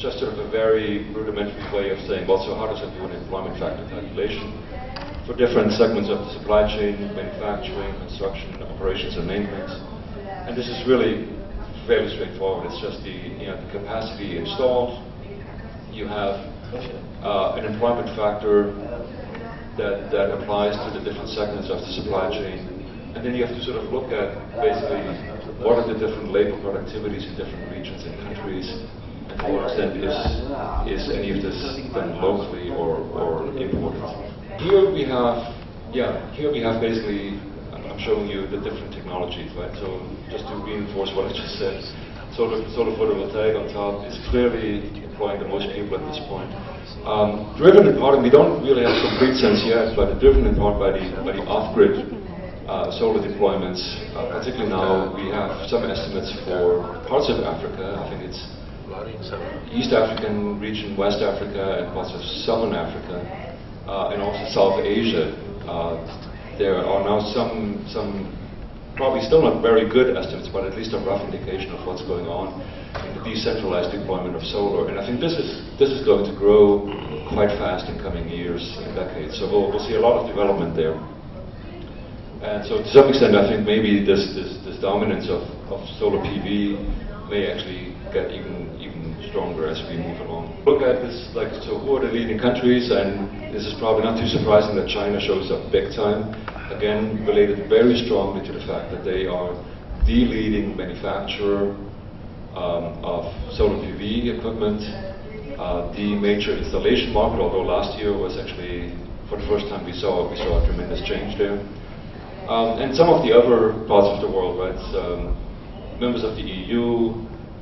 just sort of a very rudimentary way of saying, well, so how does it do an employment factor calculation for different segments of the supply chain, manufacturing, construction, operations, and maintenance? And this is really fairly straightforward. It's just the capacity installed. You have an employment factor that applies to the different segments of the supply chain. And then you have to sort of look at basically what are the different labor productivities in different regions and countries, and to what extent is any of this done locally or imported. Here we have basically, I'm showing you the different technologies, right? So just to reinforce what I just said, solar photovoltaic on top is clearly employing the most people at this point. Driven in part, and we don't really have a complete sense yet, but driven in part by the off-grid solar deployments. Particularly now, we have some estimates for parts of Africa. I think it's East African region, West Africa, and parts of Southern Africa, and also South Asia. There are now some probably still not very good estimates, but at least a rough indication of what's going on in the decentralized deployment of solar. And I think this is going to grow quite fast in coming years and decades. So we'll see a lot of development there. And so to some extent, I think maybe this dominance of solar PV may actually get even stronger as we move along. Look at this, so who are the leading countries? And this is probably not too surprising that China shows up big time. Again, related very strongly to the fact that they are the leading manufacturer of solar PV equipment, the major installation market, although last year was actually, for the first time we saw a tremendous change there. And some of the other parts of the world, right? Members of the EU,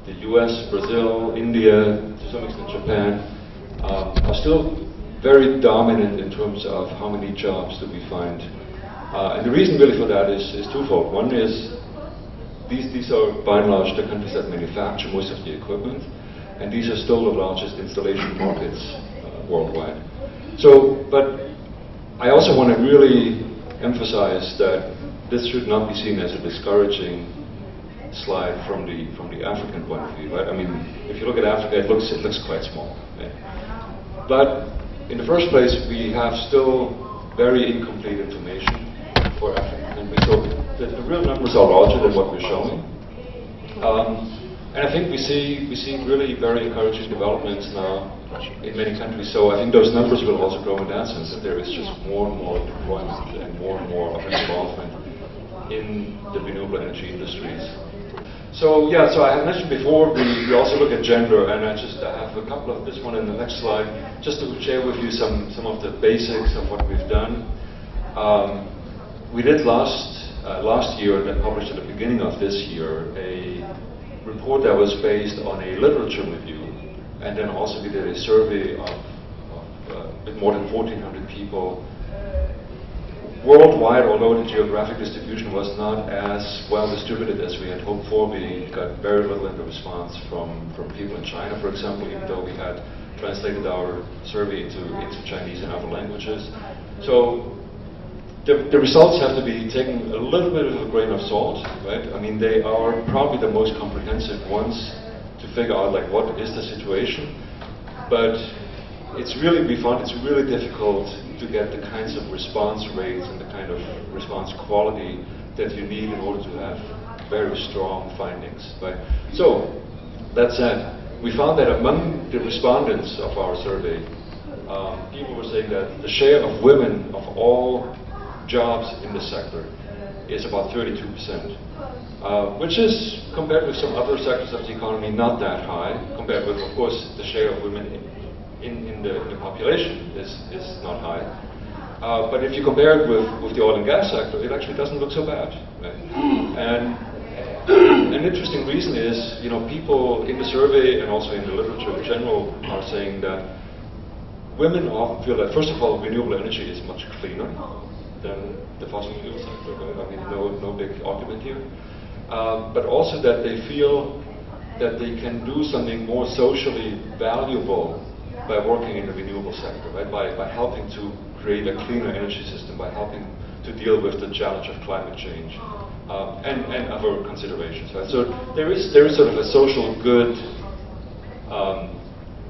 the US, Brazil, India, to some extent Japan, are still very dominant in terms of how many jobs do we find. And the reason really for that is twofold. One is these are by and large the countries that manufacture most of the equipment, and these are still the largest installation markets worldwide. So, but I also want to really emphasize that this should not be seen as a discouraging slide from the African point of view, right? I mean, if you look at Africa, it looks quite small. Right? But in the first place, we have still very incomplete information for African countries. So the real numbers are larger than what we're showing. And I think we see really very encouraging developments now in many countries. So I think those numbers will also grow in that sense, that there is just more and more deployment and more of involvement in the renewable energy industries. So yeah, so I had mentioned before, we also look at gender, and I have a couple of this one in the next slide, just to share with you some of the basics of what we've done. We did last year, and then published at the beginning of this year, a report that was based on a literature review, and then also we did a survey of a bit more than 1,400 people worldwide. Although the geographic distribution was not as well distributed as we had hoped for, we got very little in the response from people in China, for example, even though we had translated our survey into Chinese and other languages. So the results have to be taken a little bit of a grain of salt, right? I mean, they are probably the most comprehensive ones to figure out like what is the situation, but we found it's really difficult to get the kinds of response rates and the kind of response quality that you need in order to have very strong findings, right? So that said, we found that among the respondents of our survey, people were saying that the share of women of all jobs in the sector is about 32%, which is, compared with some other sectors of the economy, not that high, compared with, of course, the share of women in the population is not high. But if you compare it with the oil and gas sector, it actually doesn't look so bad. Right? And an interesting reason is, people in the survey and also in the literature in general are saying that women often feel that, first of all, renewable energy is much cleaner than the fossil fuel sector. Right? I mean, no big argument here. But also that they feel that they can do something more socially valuable by working in the renewable sector, right? By helping to create a cleaner energy system, by helping to deal with the challenge of climate change, and other considerations. Right? So there is sort of a social good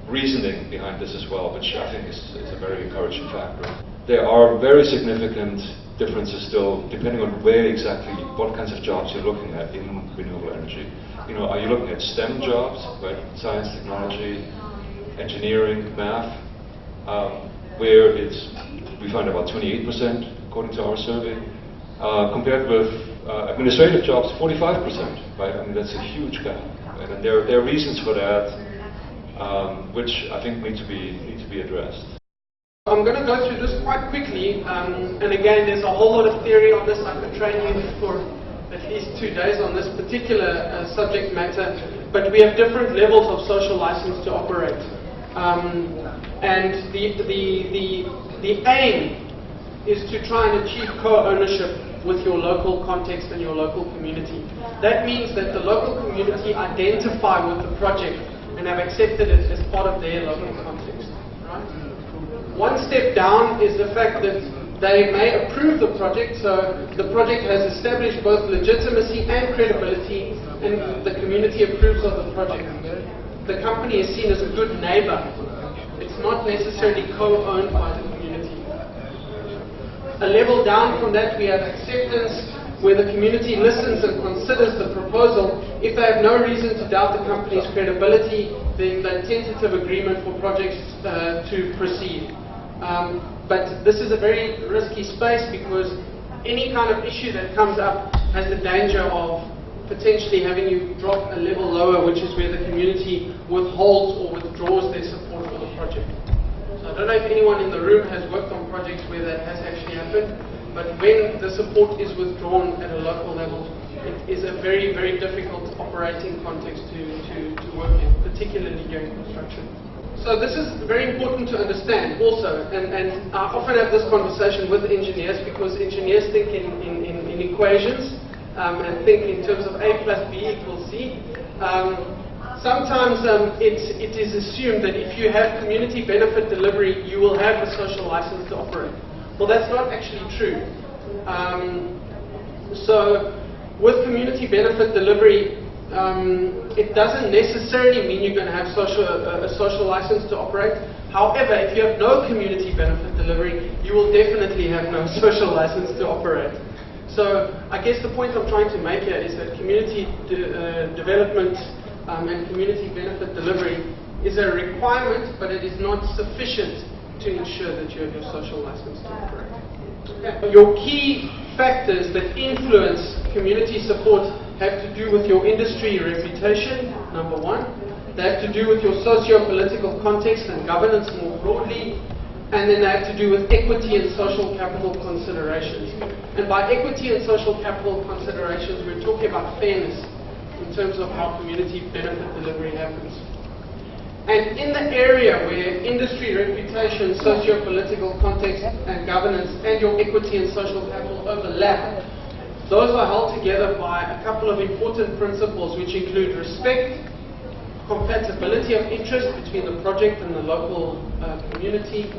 reasoning behind this as well, which I think is a very encouraging factor. There are very significant differences still, depending on where exactly, what kinds of jobs you're looking at in renewable energy. You know, are you looking at STEM jobs, right? Science, technology, engineering, math, where we find about 28% according to our survey, compared with administrative jobs, 45%, right? I mean, that's a huge gap, right? And there are reasons for that, which I think need to be addressed. I'm going to go through this quite quickly, and again, there's a whole lot of theory on this. I could train you for at least 2 days on this particular subject matter, but we have different levels of social license to operate. And the aim is to try and achieve co-ownership with your local context and your local community. That means that the local community identify with the project and have accepted it as part of their local context. Right? One step down is the fact that they may approve the project, so the project has established both legitimacy and credibility, and the community approves of the project. The company is seen as a good neighbor. It's not necessarily co-owned by the community. A level down from that, we have acceptance, where the community listens and considers the proposal. If they have no reason to doubt the company's credibility, then the tentative agreement for projects to proceed. But this is a very risky space, because any kind of issue that comes up has the danger of potentially having you drop a level lower, which is where the community withholds or withdraws their support for the project. So I don't know if anyone in the room has worked on projects where that has actually happened, but when the support is withdrawn at a local level, it is a very, very difficult operating context to work in, particularly during construction. So this is very important to understand also, and I often have this conversation with engineers, because engineers think in equations and think in terms of A plus B equals C. Sometimes it is assumed that if you have community benefit delivery, you will have a social license to operate. Well, that's not actually true. So with community benefit delivery, it doesn't necessarily mean you're going to have a social license to operate. However, if you have no community benefit delivery, you will definitely have no social license to operate. So I guess the point I'm trying to make here is that community development and community benefit delivery is a requirement, but it is not sufficient to ensure that you have your social license to operate. Okay. Your key factors that influence community support have to do with your industry reputation, number one. They have to do with your socio-political context and governance more broadly. And then they have to do with equity and social capital considerations. And by equity and social capital considerations, we're talking about fairness in terms of how community benefit delivery happens. And in the area where industry reputation, socio-political context and governance, and your equity and social capital overlap, those are held together by a couple of important principles, which include respect, compatibility of interest between the project and the local community,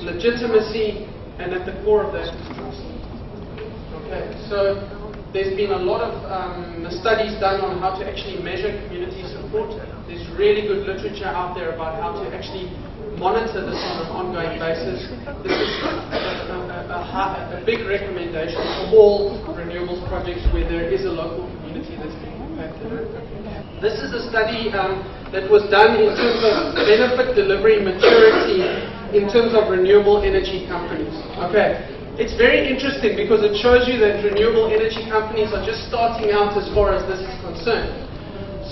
legitimacy, and at the core of that is trust. Okay, so there's been a lot of studies done on how to actually measure community support. There's really good literature out there about how to actually monitor this on an ongoing basis. This is a big recommendation for all renewables projects where there is a local community that's being impacted. This is a study that was done in terms of benefit delivery maturity in terms of renewable energy companies. Okay, it's very interesting because it shows you that renewable energy companies are just starting out as far as this is concerned.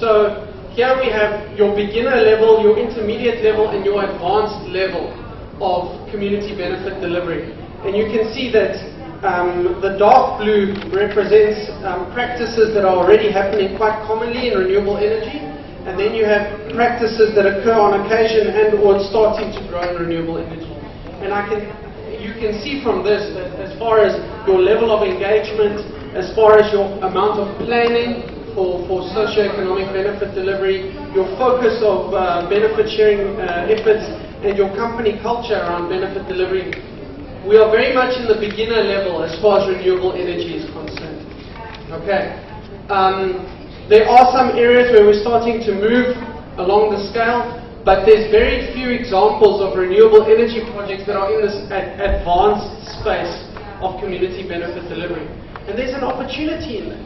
So here we have your beginner level, your intermediate level, and your advanced level of community benefit delivery. And you can see that the dark blue represents practices that are already happening quite commonly in renewable energy. And then you have practices that occur on occasion and or starting to grow in renewable energy. And you can see from this that as far as your level of engagement, as far as your amount of planning for socio-economic benefit delivery, your focus of benefit sharing efforts, and your company culture around benefit delivery, we are very much in the beginner level as far as renewable energy is concerned. Okay. There are some areas where we're starting to move along the scale, but there's very few examples of renewable energy projects that are in this advanced space of community benefit delivery. And there's an opportunity in that.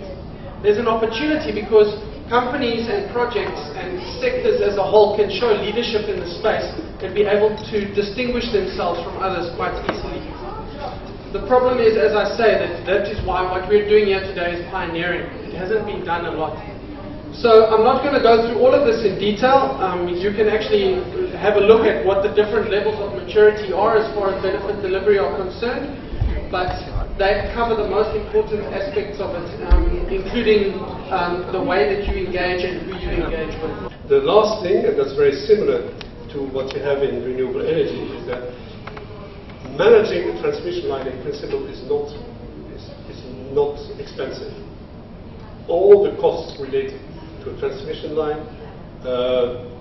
There's an opportunity because companies and projects and sectors as a whole can show leadership in the space and be able to distinguish themselves from others quite easily. The problem is, as I say, that is why what we're doing here today is pioneering. It hasn't been done a lot. So I'm not going to go through all of this in detail. You can actually have a look at what the different levels of maturity are as far as benefit delivery are concerned. But they cover the most important aspects of it, including the way that you engage and who you engage with. The last thing, and that's very similar to what you have in renewable energy, is that managing a transmission line in principle is not expensive. All the costs related to a transmission line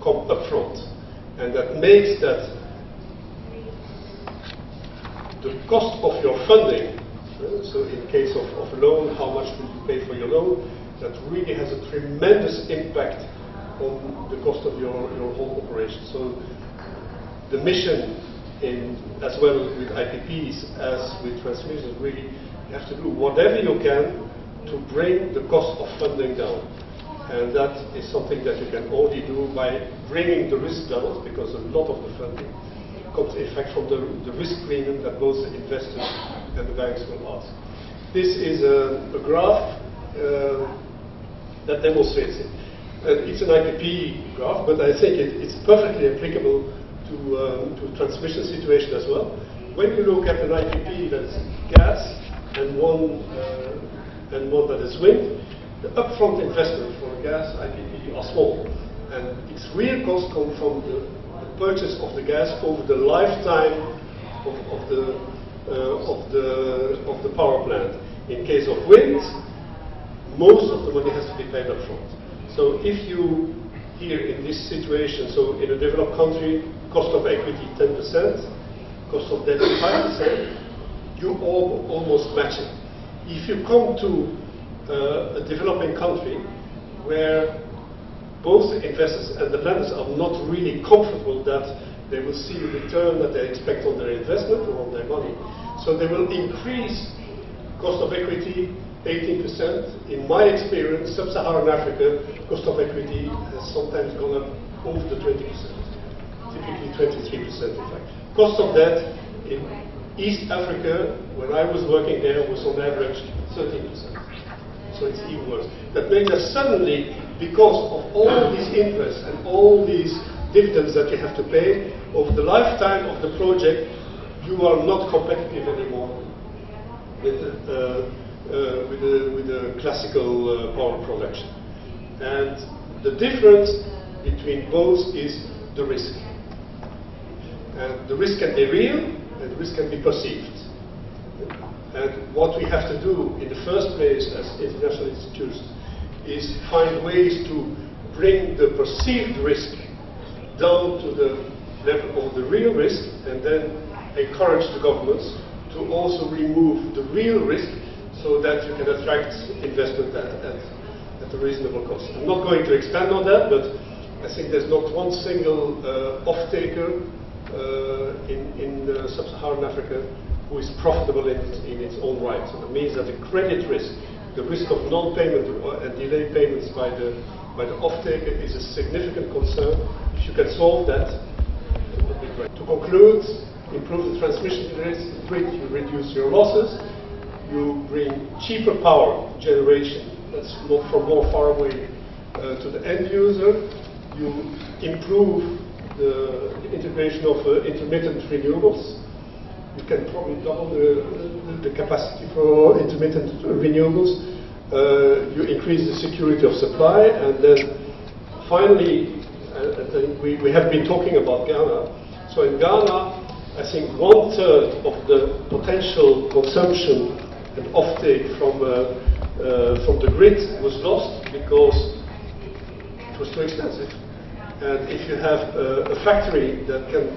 come up front, and that makes that the cost of your funding, so in case of a loan, how much will you pay for your loan, that really has a tremendous impact on the cost of your whole operation. So the mission, as well with IPPs as with transmission, really you have to do whatever you can to bring the cost of funding down. And that is something that you can only do by bringing the risk down, because a lot of the funding comes in fact from the risk premium that both the investors and the banks will ask. This is a graph that demonstrates it. It's an IPP graph, but I think it's perfectly applicable to transmission situation as well. When you look at an IPP that's gas and one that is wind, the upfront investment for a gas IPP are small, and its real cost comes from the purchase of the gas over the lifetime of the power plant. In case of wind, most of the money has to be paid up front. So if you here in this situation, so in a developed country, cost of equity 10%, cost of debt 5%, you almost match it. If you come to a developing country where both the investors and the lenders are not really comfortable that they will see the return that they expect on their investment or on their money, so they will increase cost of equity 18%. In my experience, sub-Saharan Africa, cost of equity has sometimes gone up over the 20%, typically 23% in fact. Cost of debt in East Africa, when I was working there, was on average 13%. So it's even worse. That means that suddenly, because of all these interests and all these dividends that you have to pay, over the lifetime of the project, you are not competitive anymore with the classical power production. And the difference between both is the risk. And the risk can be real, and the risk can be perceived. And what we have to do in the first place as international institutions is find ways to bring the perceived risk down to the level of the real risk, and then encourage the governments to also remove the real risk so that you can attract investment at a reasonable cost. I'm not going to expand on that, but I think there's not one single off-taker in sub-Saharan Africa who is profitable in its own right. So that means that the credit risk, the risk of non-payment and delayed payments by the off-taker is a significant concern. If you can solve that, it would be great. To conclude, improve the transmission grid, you reduce your losses, you bring cheaper power generation that's not from more far away to the end user, you improve the integration of intermittent renewables. You can probably double the capacity for intermittent renewables. You increase the security of supply, and then finally, we have been talking about Ghana. So in Ghana, I think 1/3 of the potential consumption and offtake from the grid was lost because it was too expensive. And if you have a factory that can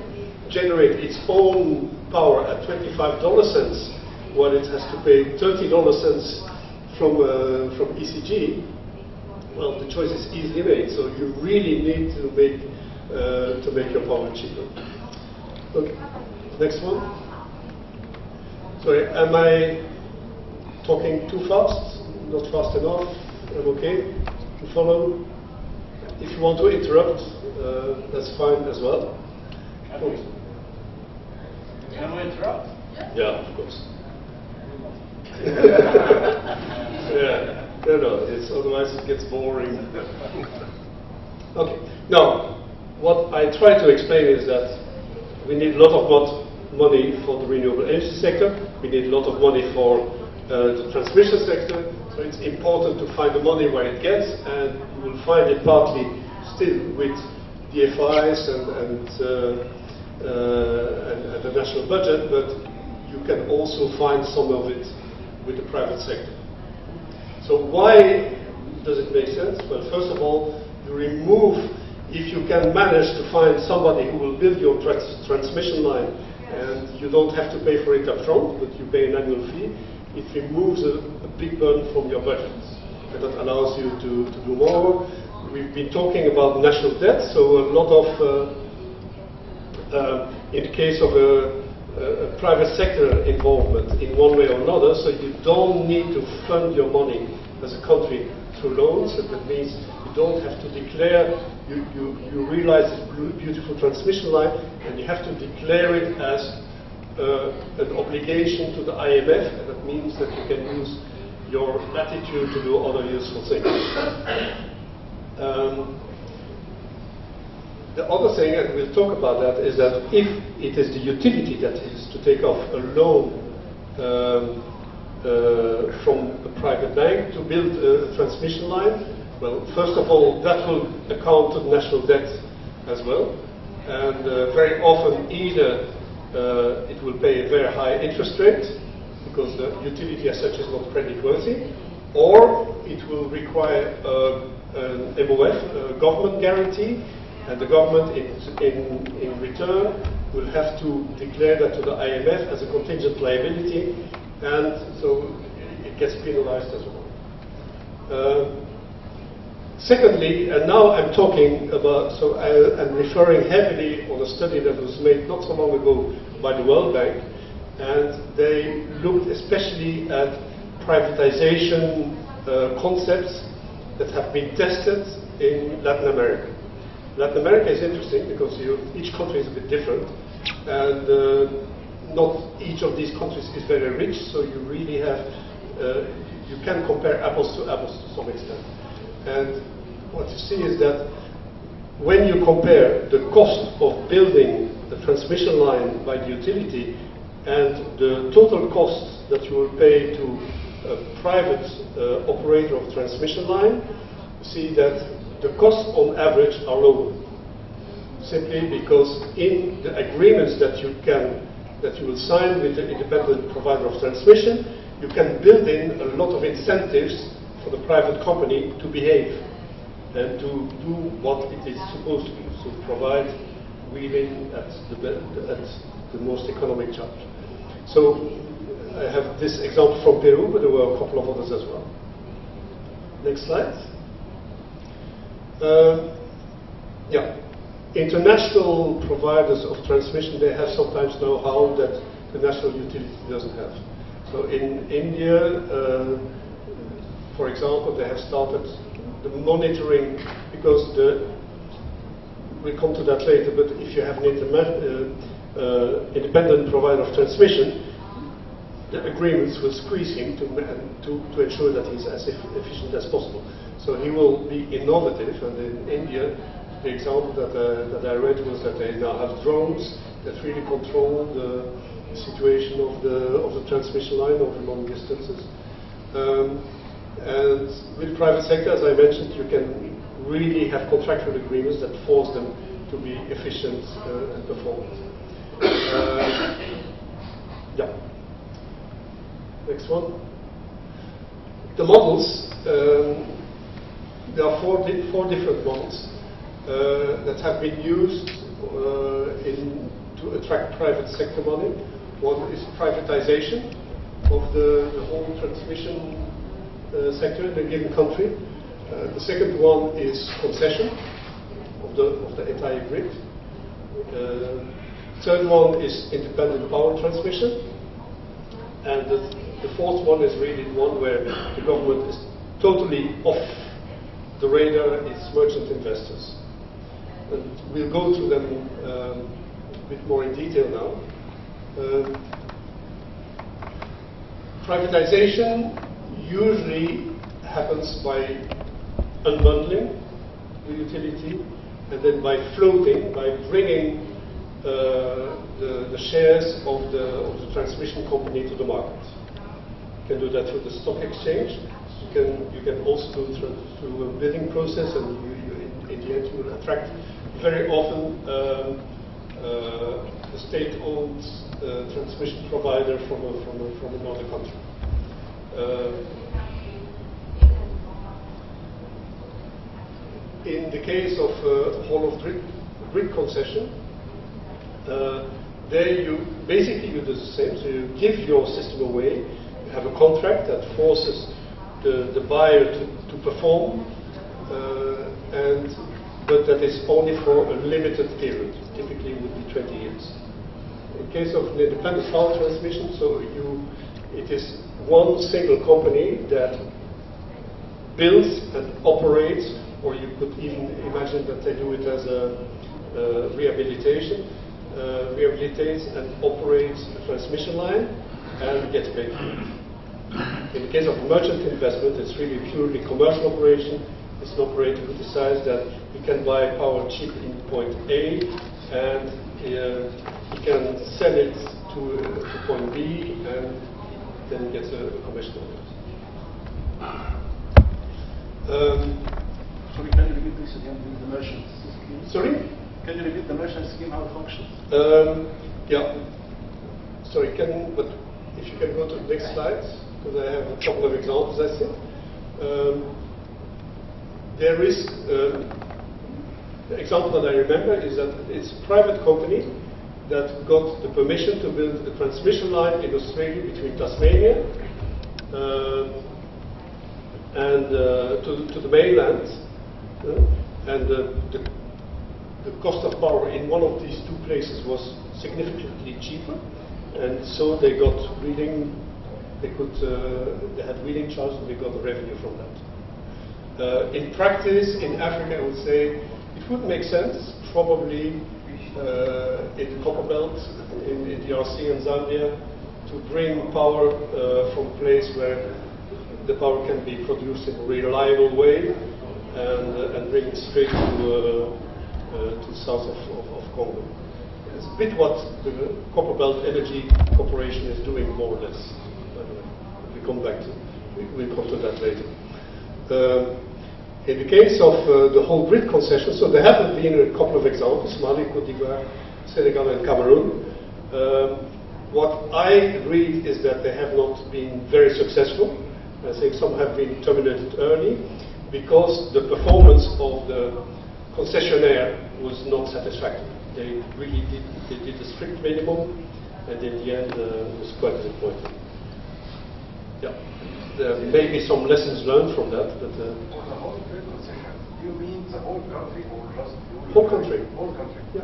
generate its own power at 25 cents, while it has to pay 30 cents from ECG, well, the choice is easily made. So you really need to make to make your power cheaper. Okay, next one. Sorry, am I talking too fast? Not fast enough? I'm okay to follow? If you want to interrupt, that's fine as well. Can we interrupt? Yeah, of course. Yeah, no, it's, otherwise it gets boring. Okay, now, what I try to explain is that we need a lot of money for the renewable energy sector, we need a lot of money for the transmission sector, so it's important to find the money where it gets, and you will find it partly still with DFIs and the national budget, but you can also find some of it with the private sector. So why does it make sense? Well, first of all, you remove, if you can manage to find somebody who will build your transmission line, and you don't have to pay for it up front, but you pay an annual fee, it removes a big burden from your budget. And that allows you to do more. We've been talking about national debt, so a lot of, in the case of a private sector involvement in one way or another, so you don't need to fund your money as a country through loans, and that means you don't have to declare, you realize this beautiful transmission line, and you have to declare it as an obligation to the IMF, and that means that you can use your latitude to do other useful things. The other thing, and we'll talk about that, is that if it is the utility that is to take off a loan from a private bank to build a transmission line, well, first of all, that will account to the national debt as well. And very often, either it will pay a very high interest rate, because the utility as such is not creditworthy, or it will require an MOF, a government guarantee, and the government in return will have to declare that to the IMF as a contingent liability, and so it gets penalized as well. Secondly, and now I'm talking about, so I'm referring heavily on a study that was made not so long ago by the World Bank, and they looked especially at privatization concepts that have been tested in Latin America. Latin America is interesting because each country is a bit different, and not each of these countries is very rich, so you really have, you can compare apples to some extent. And what you see is that when you compare the cost of building the transmission line by the utility and the total cost that you will pay to a private operator of transmission line, you see that the costs on average are lower, simply because in the agreements that you will sign with the independent provider of transmission, you can build in a lot of incentives for the private company to behave and to do what it is supposed to do, so provide wheeling at the most economic charge. So I have this example from Peru, but there were a couple of others as well. Next slide. Yeah, international providers of transmission, they have sometimes know-how that the national utility doesn't have. So in India, for example, they have started the monitoring, because we'll come to that later, but if you have an independent provider of transmission, the agreements will squeeze him to ensure that he's as efficient as possible. So he will be innovative, and in India, the example that I read was that they now have drones that really control the situation of the transmission line over long distances. And with private sector, as I mentioned, you can really have contractual agreements that force them to be efficient and performant. Yeah. Next one. The models, there are four different models that have been used to attract private sector money. One is privatization of the whole transmission sector in a given country. The second one is concession. of the entire grid. Third one is independent power transmission. And the fourth one is really the one where the government is totally off the radar, it's merchant investors. And we'll go through them a bit more in detail now. Privatization usually happens by unbundling the utility and then by floating, by bringing the shares of the transmission company to the market. You can do that through the stock exchange. You can also do it through a bidding process, and in the end you will attract very often a state-owned transmission provider from another country. In the case of whole of grid concession, there you basically do the same. So you give your system away. You have a contract that forces the buyer to perform, but that is only for a limited period. Typically, it would be 20 years. In case of an independent power transmission, so it is one single company that builds and operates, or you could even imagine that they do it as a rehabilitation. Rehabilitates and operates a transmission line and gets paid for it. In the case of merchant investment, it's really a purely commercial operation. It's an operator who decides that he can buy power cheap in point A and he can sell it to point B and then gets a commission on it. Sorry, can you repeat this again, the merchant scheme? Sorry? Can you repeat the merchant scheme, how it functions? Yeah. Sorry, but if you can go to the next slide, because I have a couple of examples, I think. There is, the example that I remember is that it's a private company that got the permission to build a transmission line in Australia between Tasmania and to the mainland. And the cost of power in one of these two places was significantly cheaper, and so they got wheeling. They had wheeling charges, and they got the revenue from that. In practice, in Africa, I would say it would make sense, probably in the Copper Belt, in the DRC and Zambia, to bring power from a place where the power can be produced in a reliable way and bring it straight to the south of Congo. It's a bit what the Copper Belt Energy Corporation is doing, more or less. By the way, we'll come to that later. In the case of the whole grid concession, so there have been a couple of examples: Mali, Cote d'Ivoire, Senegal, and Cameroon. What I read is that they have not been very successful. I think some have been terminated early because the performance of the concessionaire was not satisfactory. They really did a strict minimum, and in the end was quite disappointing. Yeah, there may be some lessons learned from that, but For the whole grid concession, you mean the whole country or just the whole country. Whole country. Yeah.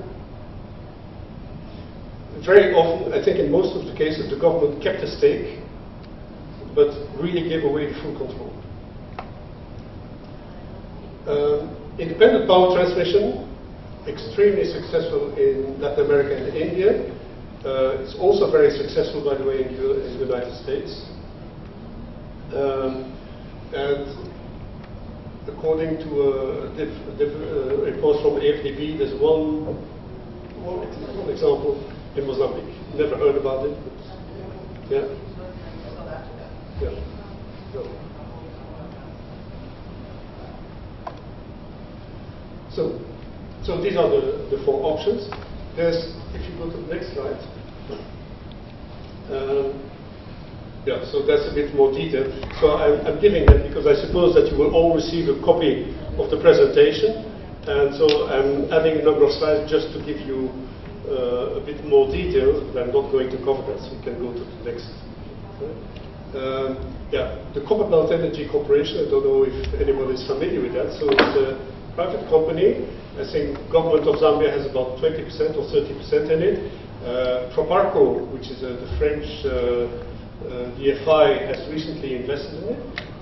Very often, I think in most of the cases, the government kept a stake, but really gave away the full control. Independent power transmission, extremely successful in Latin America and India. It's also very successful, by the way, in the United States. And according to a report from AFDB, there's one example in Mozambique. Never heard about it, but yeah. Yeah. No. So these are the four options. There's, if you go to the next slide, yeah, so that's a bit more detailed. So I'm giving that because I suppose that you will all receive a copy of the presentation, and so I'm adding a number of slides just to give you a bit more detail, but I'm not going to cover that, so you can go to the next. Yeah, the Copper Belt Energy Corporation, I don't know if anyone is familiar with that, so it's private company. I think government of Zambia has about 20% or 30% in it. Proparco, which is the French DFI, has recently invested in it.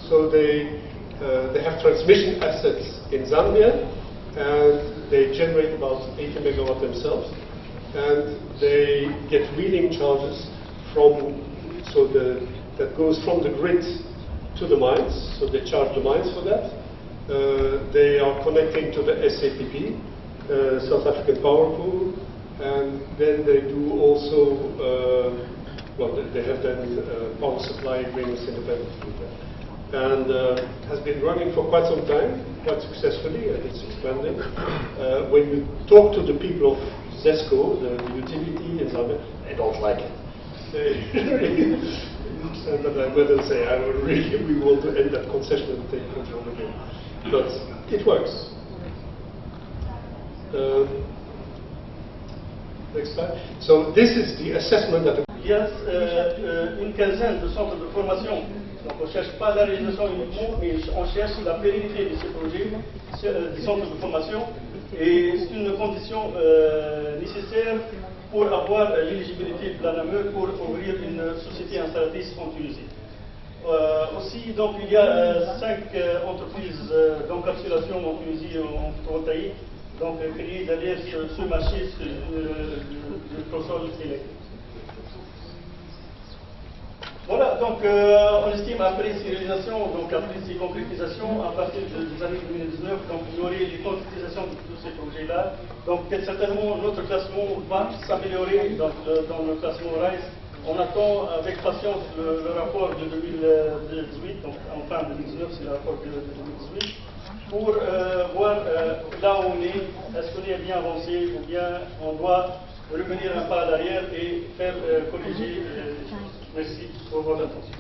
So they have transmission assets in Zambia, and they generate about 80 megawatt themselves, and they get wheeling charges from, that goes from the grid to the mines, so they charge the mines for that. They are connecting to the SAPP, South African Power Pool, and then they do also, they have then power supply agreements independently with that. And has been running for quite some time, quite successfully, and it's expanding. When you talk to the people of ZESCO, the utility in Zambia, they don't like it. But I better say, we want to end that concession and take control again. But it works. Next slide. So this is the assessment that... Il y a une quinzaine de centres de formation. Donc on ne cherche pas la réalisation uniquement, mais on cherche la pérennité de ces projets, des centres de formation. Et c'est une condition nécessaire pour avoir l'éligibilité de l'ANAME pour ouvrir une société installatrice en Tunisie. Aussi, donc, il y a 5 entreprises d'encapsulation en Tunisie en photovoltaïque, donc créées derrière ce marché du console électrique. Voilà, donc on estime après ces réalisations, donc après ces concrétisations, à partir des années 2019, donc il y aurait les concrétisations de tous ces projets-là. Donc certainement notre classement va s'améliorer dans le classement RISE. On attend avec patience le rapport de 2018, donc en fin 2019, c'est le rapport de 2018, pour voir là où on est qu'on est bien avancé, ou bien on doit revenir un pas à l'arrière et faire corriger les choses. Merci pour votre attention.